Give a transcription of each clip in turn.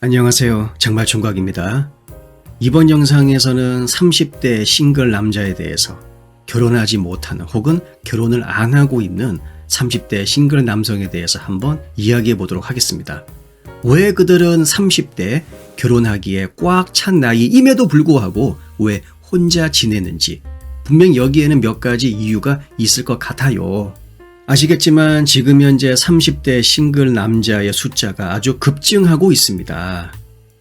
안녕하세요. 정말 총각입니다. 이번 영상에서는 30대 싱글 남자에 대해서 결혼하지 못하는 혹은 결혼을 안 하고 있는 30대 싱글 남성에 대해서 한번 이야기해 보도록 하겠습니다. 왜 그들은 30대 결혼하기에 꽉 찬 나이임에도 불구하고 왜 혼자 지내는지 분명 여기에는 몇 가지 이유가 있을 것 같아요. 아시겠지만 지금 현재 30대 싱글 남자의 숫자가 아주 급증하고 있습니다.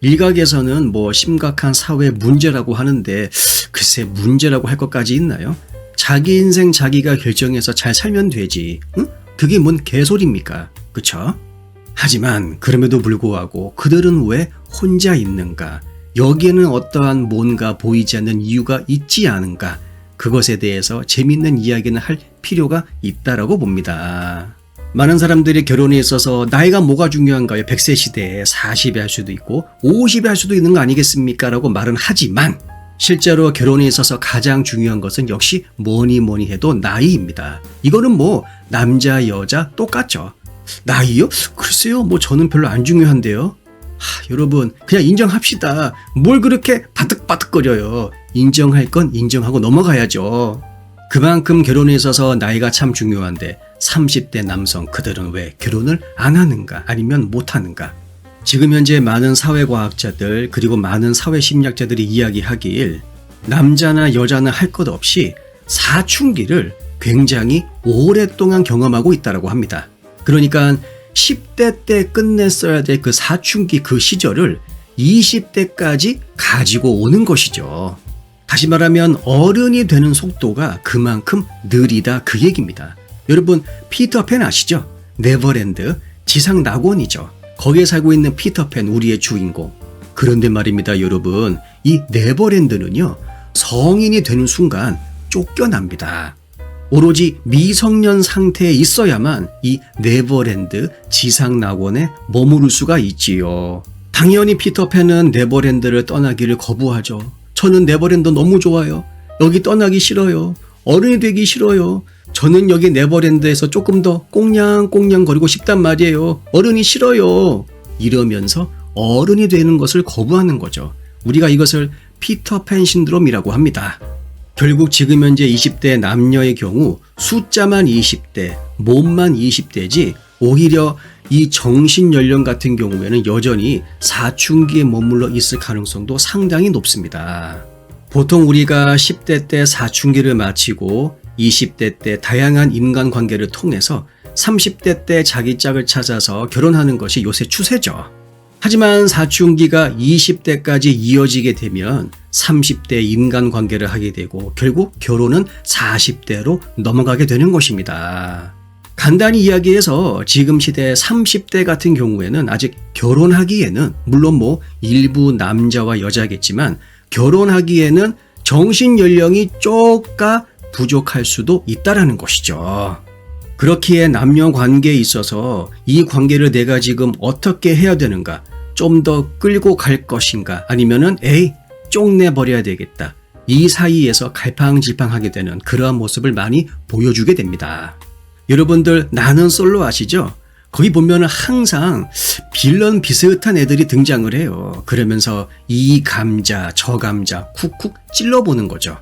일각에서는 심각한 사회 문제라고 하는데 글쎄 문제라고 할 것까지 있나요? 자기 인생 자기가 결정해서 잘 살면 되지. 응? 그게 뭔 개소리입니까? 그쵸? 하지만 그럼에도 불구하고 그들은 왜 혼자 있는가? 여기에는 어떠한 뭔가 보이지 않는 이유가 있지 않은가? 그것에 대해서 재밌는 이야기는 할 필요가 있다라고 봅니다. 많은 사람들이 결혼에 있어서 나이가 뭐가 중요한가요? 100세 시대에 40이 할 수도 있고 50이 할 수도 있는 거 아니겠습니까? 라고 말은 하지만 실제로 결혼에 있어서 가장 중요한 것은 역시 뭐니 해도 나이입니다. 이거는 남자 여자 똑같죠. 나이요? 글쎄요 저는 별로 안 중요한데요. 여러분 그냥 인정합시다. 뭘 그렇게 바득바득거려요. 인정할 건 인정하고 넘어가야죠. 그만큼 결혼에 있어서 나이가 참 중요한데 30대 남성 그들은 왜 결혼을 안 하는가 아니면 못 하는가? 지금 현재 많은 사회과학자들 그리고 많은 사회심리학자들이 이야기하길 남자나 여자나 할 것 없이 사춘기를 굉장히 오랫동안 경험하고 있다고 합니다. 그러니까 10대 때 끝냈어야 될 그 사춘기 그 시절을 20대까지 가지고 오는 것이죠. 다시 말하면 어른이 되는 속도가 그만큼 느리다 그 얘기입니다. 여러분 피터팬 아시죠? 네버랜드 지상 낙원이죠. 거기에 살고 있는 피터팬 우리의 주인공. 그런데 말입니다 여러분 이 네버랜드는요 성인이 되는 순간 쫓겨납니다. 오로지 미성년 상태에 있어야만 이 네버랜드 지상 낙원에 머무를 수가 있지요. 당연히 피터팬은 네버랜드를 떠나기를 거부하죠. 저는 네버랜드 너무 좋아요. 여기 떠나기 싫어요. 어른이 되기 싫어요. 저는 여기 네버랜드에서 조금 더 꽁냥꽁냥 거리고 싶단 말이에요. 어른이 싫어요. 이러면서 어른이 되는 것을 거부하는 거죠. 우리가 이것을 피터팬 신드롬이라고 합니다. 결국 지금 현재 20대 남녀의 경우 숫자만 20대, 몸만 20대지 오히려 이 정신연령 같은 경우에는 여전히 사춘기에 머물러 있을 가능성도 상당히 높습니다. 보통 우리가 10대 때 사춘기를 마치고 20대 때 다양한 인간관계를 통해서 30대 때 자기 짝을 찾아서 결혼하는 것이 요새 추세죠. 하지만 사춘기가 20대까지 이어지게 되면 30대 인간관계를 하게 되고 결국 결혼은 40대로 넘어가게 되는 것입니다. 간단히 이야기해서 지금 시대 30대 같은 경우에는 아직 결혼하기에는 물론 일부 남자와 여자겠지만 결혼하기에는 정신연령이 쪼까 부족할 수도 있다라는 것이죠. 그렇기에 남녀 관계에 있어서 이 관계를 내가 지금 어떻게 해야 되는가? 좀 더 끌고 갈 것인가? 아니면은 쪽내버려야 되겠다. 이 사이에서 갈팡질팡하게 되는 그러한 모습을 많이 보여주게 됩니다. 여러분들 나는 솔로 아시죠? 거기 보면 항상 빌런 비슷한 애들이 등장을 해요. 그러면서 이 감자 저 감자 쿡쿡 찔러보는 거죠.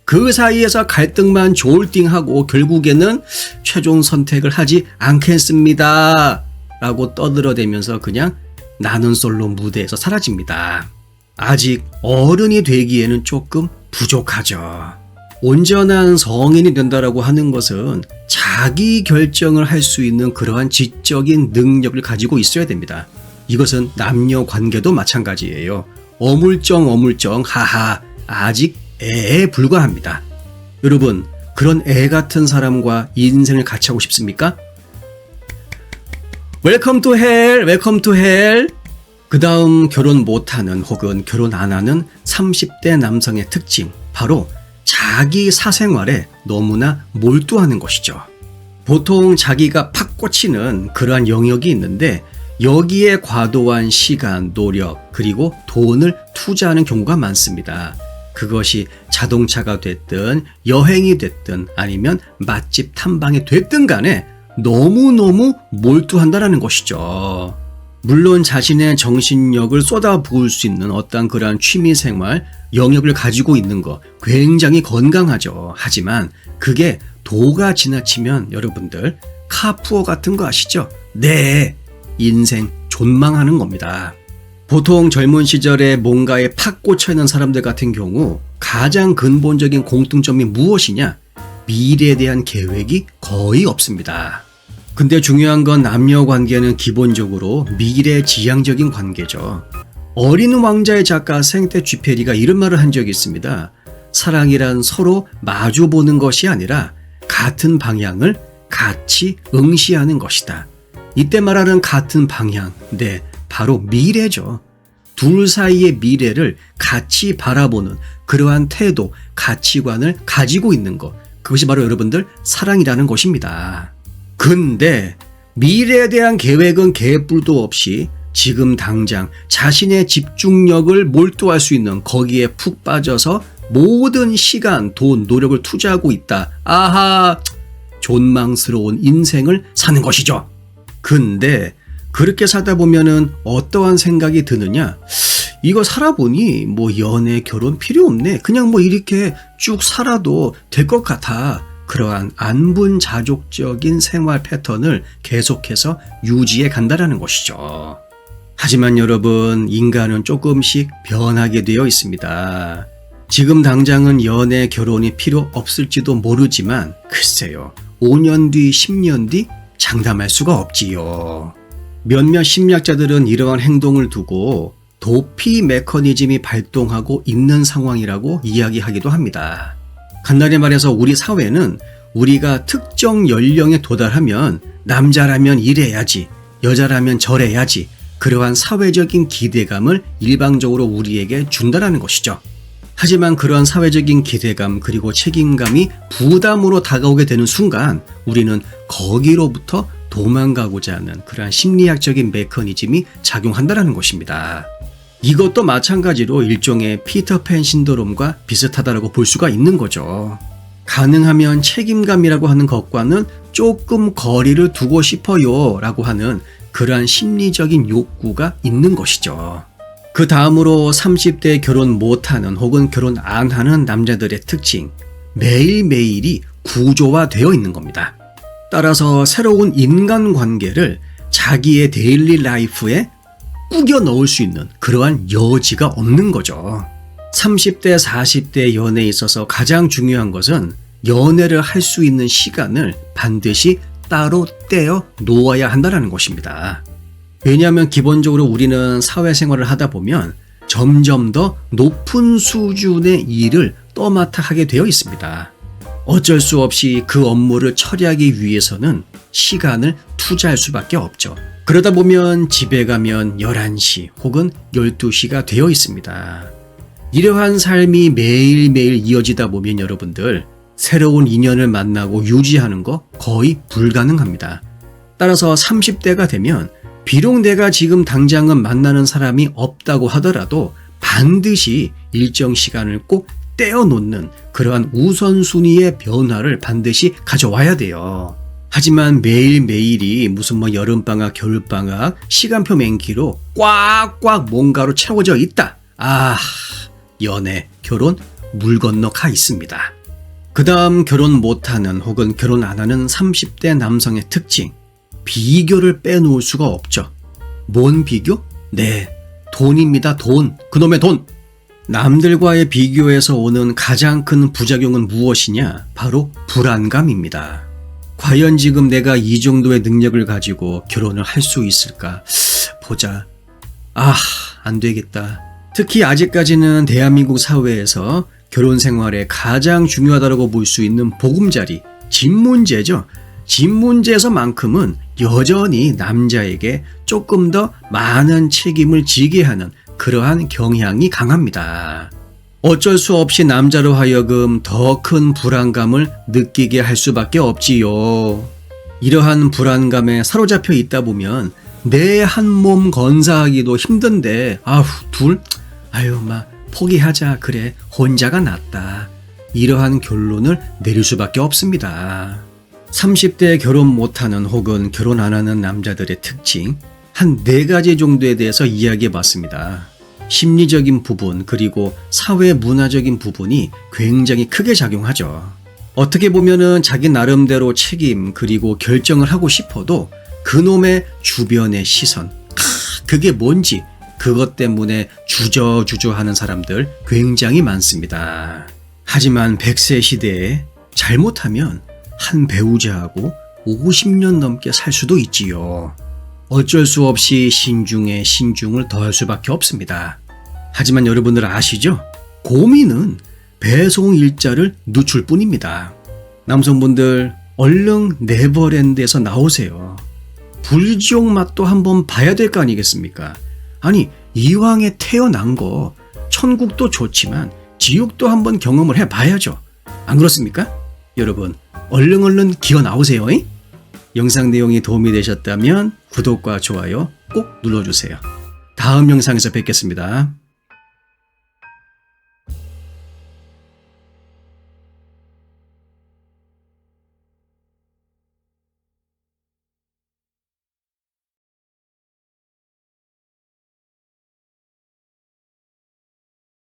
그 사이에서 갈등만 졸딩하고 결국에는 최종 선택을 하지 않겠습니다 라고 떠들어대면서 그냥 나는 솔로 무대에서 사라집니다. 아직 어른이 되기에는 조금 부족하죠. 온전한 성인이 된다라고 하는 것은 자기 결정을 할 수 있는 그러한 지적인 능력을 가지고 있어야 됩니다. 이것은 남녀 관계도 마찬가지예요. 어물쩡 하하 아직 애에 불과합니다. 여러분 그런 애 같은 사람과 인생을 같이 하고 싶습니까? 웰컴 투 헬. 그 다음 결혼 못하는 혹은 결혼 안 하는 30대 남성의 특징 바로 자기 사생활에 너무나 몰두하는 것이죠. 보통 자기가 팍 꽂히는 그러한 영역이 있는데 여기에 과도한 시간, 노력 그리고 돈을 투자하는 경우가 많습니다. 그것이 자동차가 됐든 여행이 됐든 아니면 맛집 탐방이 됐든 간에 너무너무 몰두한다라는 것이죠. 물론 자신의 정신력을 쏟아부을 수 있는 어떤 그러한 취미생활, 영역을 가지고 있는 거 굉장히 건강하죠. 하지만 그게 도가 지나치면 여러분들 카푸어 같은 거 아시죠? 네, 인생 존망하는 겁니다. 보통 젊은 시절에 뭔가에 팍 꽂혀있는 사람들 같은 경우 가장 근본적인 공통점이 무엇이냐? 미래에 대한 계획이 거의 없습니다. 근데 중요한 건 남녀 관계는 기본적으로 미래지향적인 관계죠. 어린 왕자의 작가 생떼쥐페리가 이런 말을 한 적이 있습니다. 사랑이란 서로 마주보는 것이 아니라 같은 방향을 같이 응시하는 것이다. 이때 말하는 같은 방향, 네, 바로 미래죠. 둘 사이의 미래를 같이 바라보는 그러한 태도, 가치관을 가지고 있는 것, 그것이 바로 여러분들 사랑이라는 것입니다. 근데 미래에 대한 계획은 개뿔도 없이 지금 당장 자신의 집중력을 몰두할 수 있는 거기에 푹 빠져서 모든 시간, 돈, 노력을 투자하고 있다. 아하, 존망스러운 인생을 사는 것이죠. 근데 그렇게 살다 보면은 어떠한 생각이 드느냐? 이거 살아보니 뭐 연애, 결혼 필요 없네. 그냥 뭐 이렇게 쭉 살아도 될 것 같아. 그러한 안분자족적인 생활 패턴을 계속해서 유지해 간다는 것이죠. 하지만 여러분, 인간은 조금씩 변하게 되어 있습니다. 지금 당장은 연애, 결혼이 필요 없을지도 모르지만 글쎄요, 5년 뒤, 10년 뒤 장담할 수가 없지요. 몇몇 심리학자들은 이러한 행동을 두고 도피 메커니즘이 발동하고 있는 상황이라고 이야기하기도 합니다. 간단히 말해서 우리 사회는 우리가 특정 연령에 도달하면 남자라면 이래야지, 여자라면 저래야지, 그러한 사회적인 기대감을 일방적으로 우리에게 준다는 것이죠. 하지만 그러한 사회적인 기대감 그리고 책임감이 부담으로 다가오게 되는 순간 우리는 거기로부터 도망가고자 하는 그러한 심리학적인 메커니즘이 작용한다는 것입니다. 이것도 마찬가지로 일종의 피터팬 신드롬과 비슷하다고 볼 수가 있는 거죠. 가능하면 책임감이라고 하는 것과는 조금 거리를 두고 싶어요 라고 하는 그러한 심리적인 욕구가 있는 것이죠. 그 다음으로 30대 결혼 못하는 혹은 결혼 안 하는 남자들의 특징, 매일매일이 구조화되어 있는 겁니다. 따라서 새로운 인간관계를 자기의 데일리 라이프에 꾸겨 넣을 수 있는 그러한 여지가 없는 거죠. 30대, 40대 연애에 있어서 가장 중요한 것은 연애를 할 수 있는 시간을 반드시 따로 떼어 놓아야 한다는 것입니다. 왜냐하면 기본적으로 우리는 사회생활을 하다 보면 점점 더 높은 수준의 일을 떠맡아 하게 되어 있습니다. 어쩔 수 없이 그 업무를 처리하기 위해서는 시간을 투자할 수밖에 없죠. 그러다 보면 집에 가면 11시 혹은 12시가 되어 있습니다. 이러한 삶이 매일매일 이어지다 보면 여러분들 새로운 인연을 만나고 유지하는 거 거의 불가능합니다. 따라서 30대가 되면 비록 내가 지금 당장은 만나는 사람이 없다고 하더라도 반드시 일정 시간을 꼭 떼어놓는 그러한 우선순위의 변화를 반드시 가져와야 돼요. 하지만 매일매일이 무슨 뭐 여름방학, 겨울방학, 시간표 맹기로 꽉꽉 뭔가로 채워져 있다. 아, 연애, 결혼 물 건너 가 있습니다. 그 다음 결혼 못하는 혹은 결혼 안 하는 30대 남성의 특징, 비교를 빼놓을 수가 없죠. 뭔 비교? 네, 돈입니다. 돈. 그놈의 돈. 남들과의 비교에서 오는 가장 큰 부작용은 무엇이냐? 바로 불안감입니다. 과연 지금 내가 이 정도의 능력을 가지고 결혼을 할 수 있을까? 보자. 아, 안 되겠다. 특히 아직까지는 대한민국 사회에서 결혼 생활에 가장 중요하다고 볼 수 있는 보금자리, 집 문제죠. 집 문제에서만큼은 여전히 남자에게 조금 더 많은 책임을 지게 하는 그러한 경향이 강합니다. 어쩔 수 없이 남자로 하여금 더 큰 불안감을 느끼게 할 수밖에 없지요. 이러한 불안감에 사로잡혀 있다 보면 내 한 몸 건사하기도 힘든데 포기하자. 그래, 혼자가 낫다. 이러한 결론을 내릴 수밖에 없습니다. 30대 결혼 못하는 혹은 결혼 안 하는 남자들의 특징, 한 4가지 정도에 대해서 이야기해 봤습니다. 심리적인 부분 그리고 사회 문화적인 부분이 굉장히 크게 작용하죠. 어떻게 보면은 자기 나름대로 책임 그리고 결정을 하고 싶어도 그놈의 주변의 시선, 그게 뭔지 그것 때문에 주저주저하는 사람들 굉장히 많습니다. 하지만 100세 시대에 잘못하면 한 배우자하고 50년 넘게 살 수도 있지요. 어쩔 수 없이 신중에 신중을 더할 수밖에 없습니다. 하지만 여러분들 아시죠? 고민은 배송 일자를 늦출 뿐입니다. 남성분들 얼른 네버랜드에서 나오세요. 불지옥 맛도 한번 봐야 될 거 아니겠습니까? 아니 이왕에 태어난 거 천국도 좋지만 지옥도 한번 경험을 해봐야죠. 안 그렇습니까? 여러분 얼른 기어 나오세요. 영상 내용이 도움이 되셨다면 구독과 좋아요 꼭 눌러주세요. 다음 영상에서 뵙겠습니다.